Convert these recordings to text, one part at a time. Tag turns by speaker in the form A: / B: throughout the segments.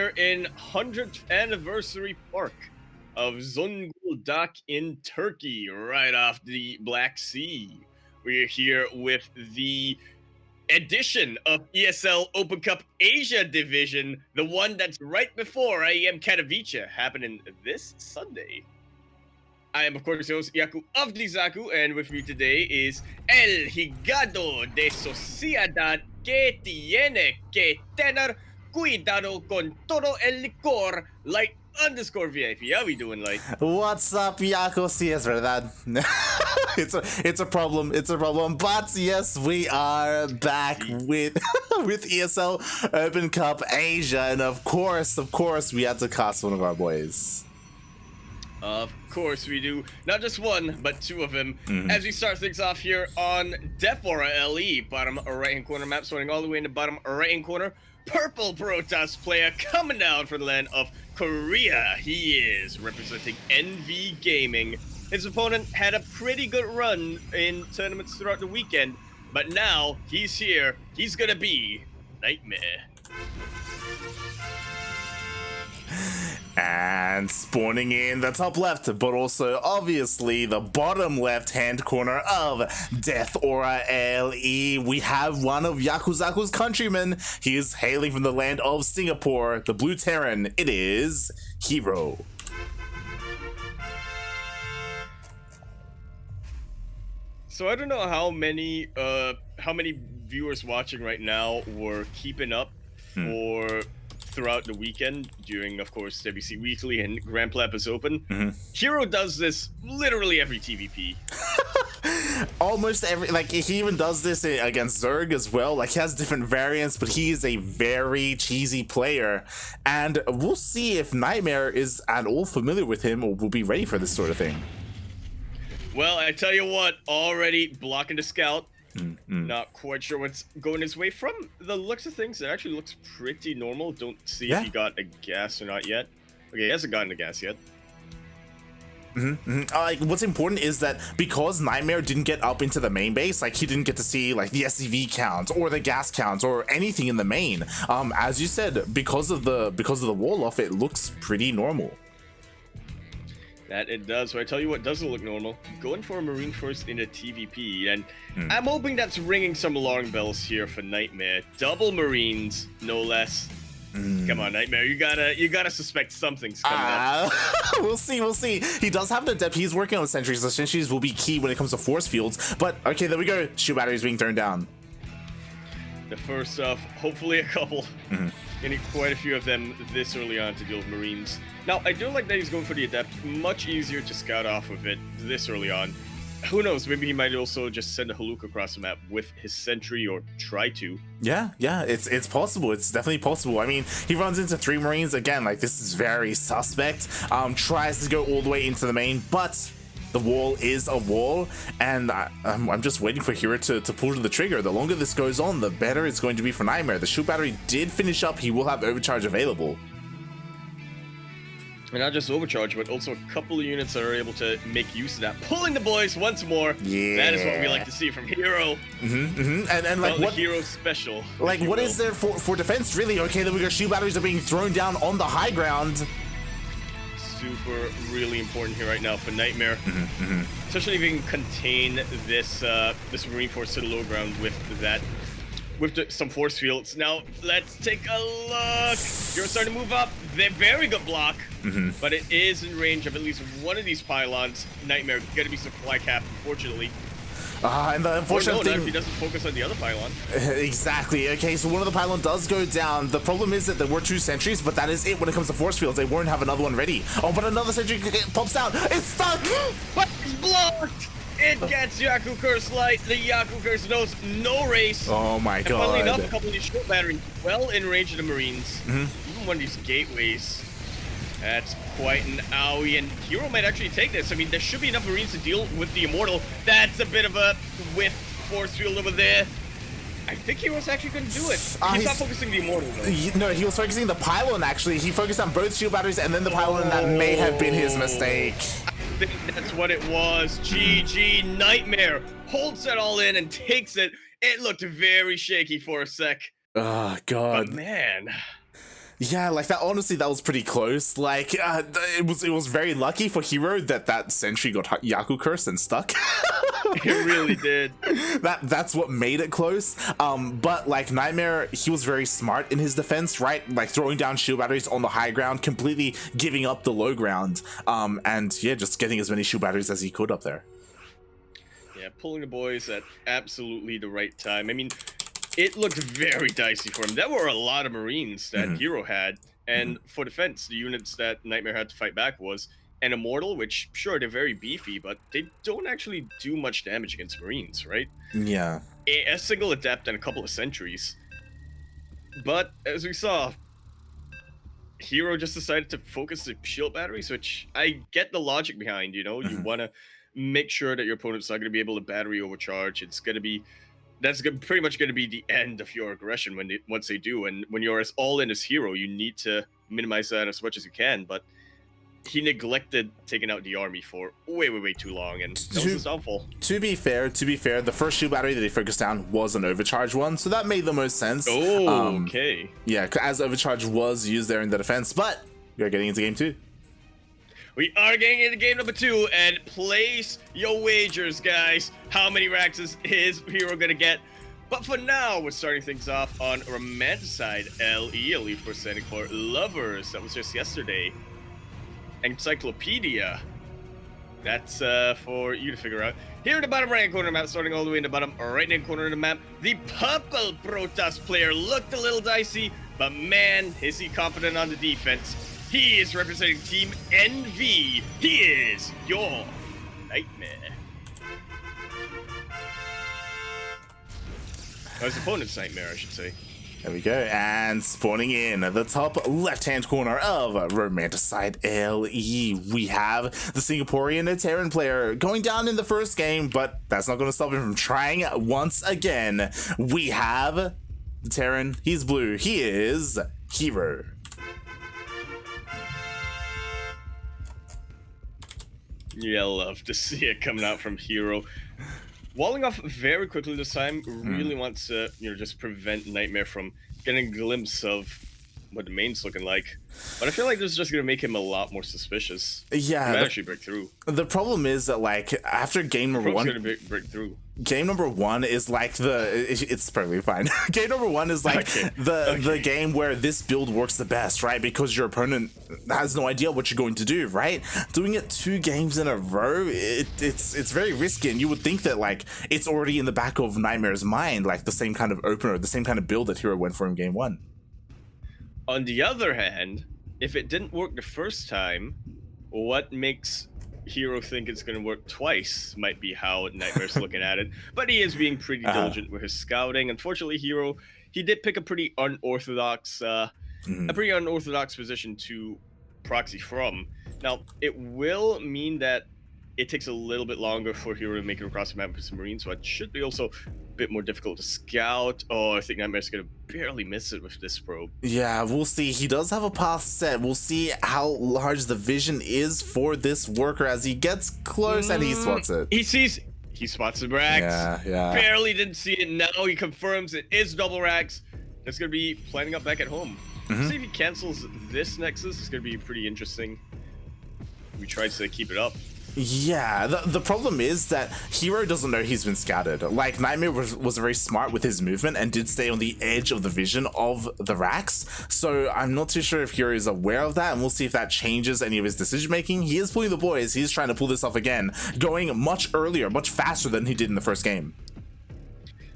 A: here in 100th Anniversary Park of Zonguldak in Turkey, right off the Black Sea. We're here with the edition of ESL Open Cup Asia division, the one that's right before IEM Katowice, happening this Sunday. I am, of course, your host, Yaku of Yakuzaku, and with me today is El Higado de Sociedad que tiene que tener cuidado con todo el licor, Light_VIP. How we doing, Light?
B: What's up, Yaku? Sí, es verdad. it's a problem. It's a problem. But yes, we are back with ESL Open Cup Asia, and of course, we had to cast one of our boys.
A: Of course we do. Not just one, but two of them. As we start things off here on Defora LE, bottom right-hand corner map, starting all the way in the bottom right-hand corner. Purple Protoss player coming down from the land of Korea. He is representing NV Gaming. His opponent had a pretty good run in tournaments throughout the weekend, but now he's here. He's gonna be NightMare.
B: And spawning in the top left, but also obviously the bottom left-hand corner of Death Aura LE, we have one of Yakuzaku's countrymen. He is hailing from the land of Singapore, the Blue Terran. It is Hiro.
A: So I don't know how many viewers watching right now were keeping up throughout the weekend during, of course, WC Weekly and Grand Plapas Open. Hiro does this literally every TVP.
B: Almost every, like, he even does this against Zerg as well. Like, he has different variants, but he is a very cheesy player. And we'll see if NightMare is at all familiar with him or will be ready for this sort of thing.
A: Well, I tell you what, already blocking the scout. Not quite sure what's going his way. From the looks of things, it actually looks pretty normal. Don't see if he got a gas or not yet. Okay, he hasn't gotten a gas yet.
B: Like, what's important is that because NightMare didn't get up into the main base, like, he didn't get to see like the SCV counts or the gas counts or anything in the main. As you said, because of the wall off, it looks pretty normal.
A: That it does. So I tell you what doesn't look normal. Going for a Marine first in a TVP, and I'm hoping that's ringing some alarm bells here for NightMare. Double Marines, no less. Come on, NightMare, you gotta suspect something's coming up.
B: We'll see. He does have the depth. He's working on sentries. The sentries will be key when it comes to force fields. But okay, there we go. Shield batteries being turned down.
A: The first of hopefully a couple. Getting quite a few of them this early on to deal with Marines. Now, I do like that he's going for the Adept. Much easier to scout off of it this early on. Who knows, maybe he might also just send a Haluk across the map with his sentry, or try to.
B: Yeah, it's possible. It's definitely possible. I mean, he runs into 3 Marines. Again, like, this is very suspect. Tries to go all the way into the main, but the wall is a wall, and I'm just waiting for Hiro to pull the trigger. The longer this goes on, the better it's going to be for NightMare. The shield battery did finish up. He will have overcharge available.
A: And not just overcharge, but also a couple of units that are able to make use of that. Pulling the boys once more.
B: Yeah.
A: That is what we like to see from Hiro.
B: And like, what
A: Hiro special.
B: Like, what is there for defense, really? Okay, then we got shield batteries are being thrown down on the high ground.
A: Super really important here right now for NightMare. Especially if you can contain this this Marine force to the low ground with that, some force fields. Now let's take a look. You're starting to move up. They're very good block, but it is in range of at least one of these pylons. NightMare gonna be supply capped, unfortunately.
B: And the unfortunate thing,
A: if he doesn't focus on the other pylon.
B: Exactly. Okay, so one of the pylon does go down. The problem is that there were 2 sentries, but that is it when it comes to force fields. They won't have another one ready. Oh, but another sentry pops out. It's stuck.
A: But it's blocked. It gets Yaku Curse Light. The Yaku Curse knows no race.
B: Oh my god.
A: Funnily enough, a couple of these short batteries well in range of the Marines. Even one of these gateways. That's quite an owie, and Hiro might actually take this. I mean, there should be enough Marines to deal with the Immortal. That's a bit of a whiff force field over there. I think Hiro's actually going to do it. He's not focusing the Immortal, though.
B: No, he was focusing the pylon, actually. He focused on both shield batteries and then the pylon, and that may have been his mistake.
A: I think that's what it was. GG, NightMare holds that all in and takes it. It looked very shaky for a sec.
B: Oh, God.
A: But man...
B: Yeah, like that. Honestly, that was pretty close. Like, it was very lucky for Hiro that sentry got Yaku cursed and stuck.
A: It really did.
B: That's what made it close. But like NightMare, he was very smart in his defense, right? Like throwing down shield batteries on the high ground, completely giving up the low ground. And yeah, just getting as many shield batteries as he could up there.
A: Yeah, pulling the boys at absolutely the right time. I mean, it looked very dicey for him. There were a lot of Marines that Hiro had, and for defense, the units that NightMare had to fight back was an Immortal, which, sure, they're very beefy, but they don't actually do much damage against Marines, right?
B: Yeah.
A: A single Adept and a couple of Sentries. But, as we saw, Hiro just decided to focus the shield batteries, which I get the logic behind, you know? You want to make sure that your opponent's not going to be able to battery overcharge. It's going to be pretty much going to be the end of your aggression once they do. And when you're as all in as Hiro, you need to minimize that as much as you can. But he neglected taking out the army for way too long, and that was his downfall.
B: To be fair, the first shield battery that he focused down was an overcharge one, so that made the most sense.
A: Oh, okay.
B: Yeah, as overcharge was used there in the defense, but we are getting into game 2.
A: We are getting into game number 2, and place your wagers, guys. How many racks is Hiro gonna get? But for now, we're starting things off on Romanticide LE for standing for Lovers. That was just yesterday. Encyclopedia. That's for you to figure out. Here in the bottom right-hand corner of the map, starting all the way in the bottom right-hand corner of the map, the purple Protoss player looked a little dicey, but man, is he confident on the defense. He is representing Team NV. He is your NightMare. His opponent's NightMare, I should say.
B: There we go, and spawning in at the top left-hand corner of Romanticide LE, we have the Singaporean Terran player going down in the first game, but that's not going to stop him from trying once again. We have the Terran, he's blue, he is Hiro.
A: Yeah, I love to see it coming out from Hiro. Walling off very quickly this time, really wants to, just prevent NightMare from getting a glimpse of what the main's looking like. But I feel like this is just going to make him a lot more suspicious.
B: Yeah.
A: He might actually break through.
B: The problem is that, like, after game number 1...
A: going to break through.
B: Game number 1 is like it's perfectly fine. Game number 1 is like the game where this build works the best, right? Because your opponent has no idea what you're going to do, right? Doing it 2 games in a row, it's very risky, and you would think that like it's already in the back of NightMare's mind, like the same kind of opener, the same kind of build that Hiro went for in game 1.
A: On the other hand, if it didn't work the first time, what makes Hiro think it's going to work twice might be how NightMare's looking at it. But he is being pretty diligent with his scouting. Unfortunately, Hiro, he did pick a pretty unorthodox position to proxy from. Now, it will mean that it takes a little bit longer for Hiro to make it across the map with some Marines, so it should be also a bit more difficult to scout. Oh, I think NightMare's going to barely miss it with this probe.
B: Yeah, we'll see. He does have a path set. We'll see how large the vision is for this worker as he gets close and he spots it.
A: He spots the racks.
B: Yeah.
A: Barely didn't see it. Now he confirms it is double racks. That's going to be planning up back at home. See if he cancels this Nexus. It's going to be pretty interesting. We tried to keep it up.
B: Yeah, the problem is that Hiro doesn't know he's been scouted. Like, NightMare was very smart with his movement and did stay on the edge of the vision of the racks, so I'm not too sure if Hiro is aware of that, and we'll see if that changes any of his decision making. He is pulling the boys, he's trying to pull this off again, going much earlier, much faster than he did in the first game.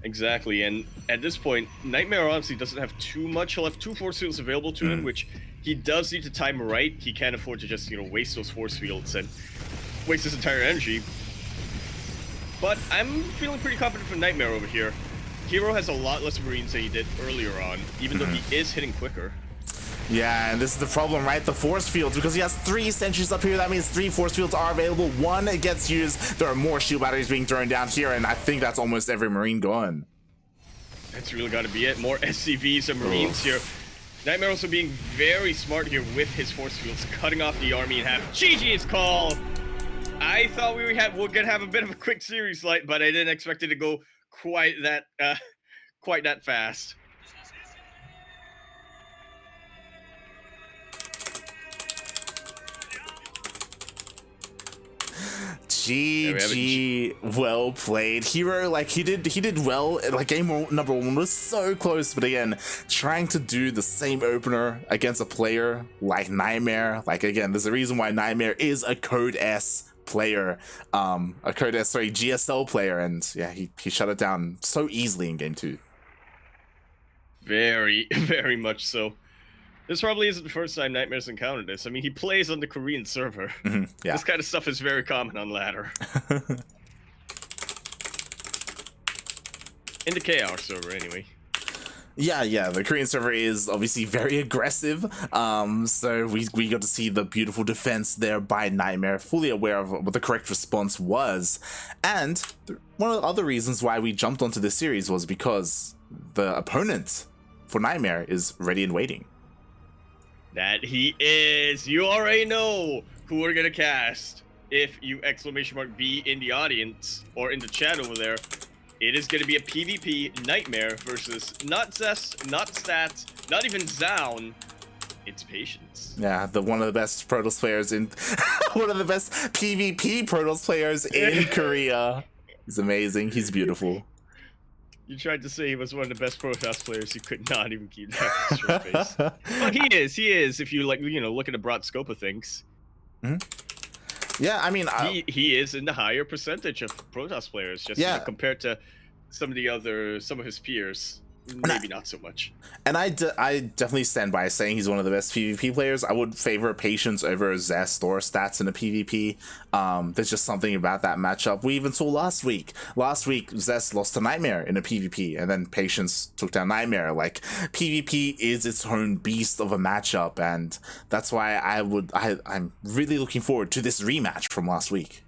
A: Exactly, and at this point, NightMare honestly doesn't have too much. He'll have 2 force fields available to him, which he does need to time right. He can't afford to just, waste those force fields and waste his entire energy. But I'm feeling pretty confident for NightMare over here. Hiro has a lot less Marines than he did earlier on, even though he is hitting quicker.
B: Yeah, and this is the problem, right? The force fields, because he has 3 sentries up here. That means 3 force fields are available. 1 gets used. There are more shield batteries being thrown down here, and I think that's almost every Marine gone.
A: That's really got to be it. More SCVs and Marines here. NightMare also being very smart here with his force fields, cutting off the army in half. GG's call! I thought we were gonna have a bit of a quick series light, but I didn't expect it to go quite that fast.
B: GG, well played. Hiro, like he did well. Like game number 1 was so close, but again, trying to do the same opener against a player like NightMare, like again, there's a reason why NightMare is a Code S player, GSL player, and yeah, he shut it down so easily in game 2.
A: Very, very much so. This probably isn't the first time NightMare's encountered this. I mean, he plays on the Korean server.
B: Yeah.
A: This kind of stuff is very common on ladder. In the KR server, anyway.
B: Yeah, the Korean server is obviously very aggressive, so we got to see the beautiful defense there by NightMare, fully aware of what the correct response was. And one of the other reasons why we jumped onto this series was because the opponent for NightMare is ready and waiting.
A: That he is. You already know who we're gonna cast. If you !B in the audience or in the chat over there, it is gonna be a PvP NightMare versus not Zest, not Stats, not even Zaun. It's Patience.
B: Yeah, one of the best Protoss players in one of the best PvP Protoss players in Korea. He's amazing. He's beautiful.
A: You tried to say he was one of the best Protoss players. You could not even keep that straight face. Well, he is. If you look at the broad scope of things.
B: Yeah, I mean,
A: he is in the higher percentage of Protoss players, just compared to some of his peers. Maybe not so much.
B: And I definitely stand by saying he's one of the best PvP players. I would favor Patience over Zest or Stats in a PvP. There's just something about that matchup. We even saw last week. Last week, Zest lost to NightMare in a PvP, and then Patience took down NightMare. Like, PvP is its own beast of a matchup, and that's why I'm really looking forward to this rematch from last week.